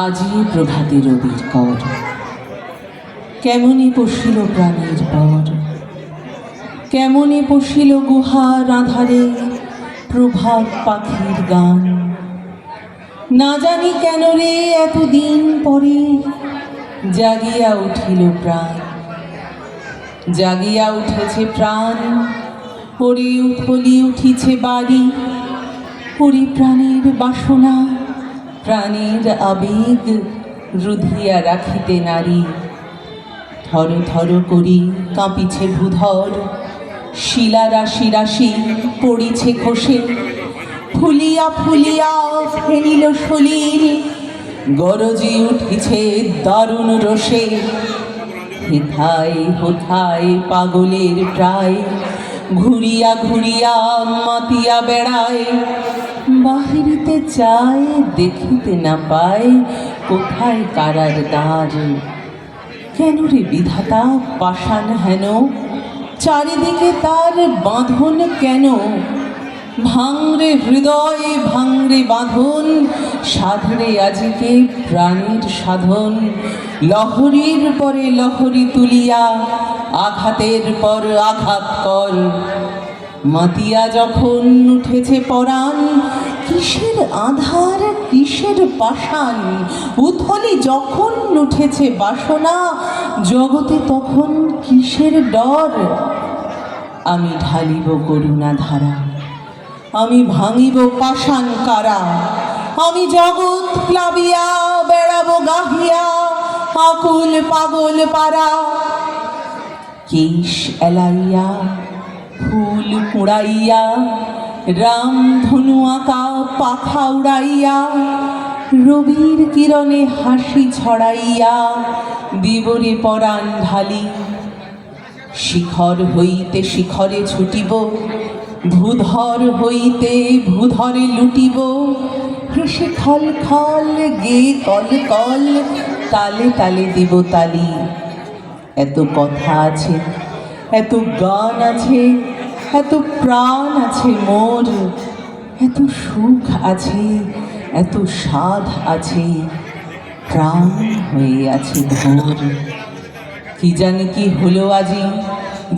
আজি প্রভাতে রবির কর, কেমনে পশিল প্রাণের পর, কেমনে পশিল গুহার আধারে প্রভাত পাখির গান। না জানি কেন রে এতদিন পরে জাগিয়া উঠিল প্রাণ, জাগিয়া উঠেছে প্রাণ, পরে উথলি উঠিছে বাড়ি, পরি প্রাণের বাসনা, প্রাণের আবেগ রুধিয়া রাখিতে নারী। থর থর করি কাঁপিছে ভূধর, শিলা রাশি রাশি পড়িছে খসে, ফুলিয়া ফুলিয়া ফেনিল সলিল, গরজি উঠিছে দারুণ রোষে। হেথায় হোথায় পাগলের প্রায়, ঘুরিয়া ঘুরিয়া মাতিয়া বেড়ায়। বাহিরিতে চায় দেখিতে না পায়, কোথায় কারার দ্বার। কেন রে বিধাতা পাষাণ হেন, চারিদিকে তার বাঁধন কেন? ভাঙরে হৃদয় ভাঙরে বাঁধন, সাধরে আজকে প্রাণীর সাধন। লহরীর পরে লহরী তুলিয়া আঘাতের পর আঘাত কর। মাতিয়া যখন উঠেছে পরাণ, কিসের আধার কিসের পাষাণ। উথলি যখন উঠেছে বাসনা, জগতে তখন কিসের ডর। আমি ঢালিব করুণা ধারা, আমি ভাঙিব পাষাণ কারা। আমি জগৎ প্লাবিয়া বেড়াবো গাহিয়া, আকুল পাগল পারা। কেশ এলাইয়া ফুল কুড়াইয়া, রাম ধনু আঁকা পাখা উড়াইয়া, রবির কিরণে হাসি ছড়াইয়া দিবরে পরাণ ঢালি। শিখর হইতে শিখরে ছুটিব, ভূধর হইতে ভূধরে লুটিব। হেসে খল খল গে কল কল, তালে তালে দেব তালি। এত কথা আছে, এত গান আছে, এত প্রাণ আছে মোর, এত সুখ আছে, এত সাধ আছে, প্রাণ হয়ে আছে ভোর। কি জানি কি হলো আজি,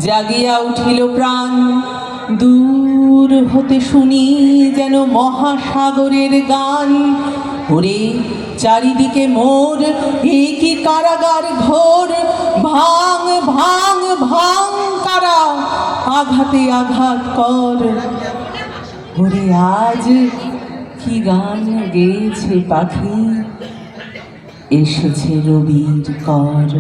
জাগিয়া উঠিল প্রাণ। দূর হতে শুনি যেন মহাসাগরের গান। ওরে চারিদিকে মোর, এ কি কারাগার ঘোর। ভাঙ ভাঙ ভাঙ কারা, আঘাতে আঘাত কর। ওরে আজ কি গান গেয়েছে পাখি, এসেছে রবির কর।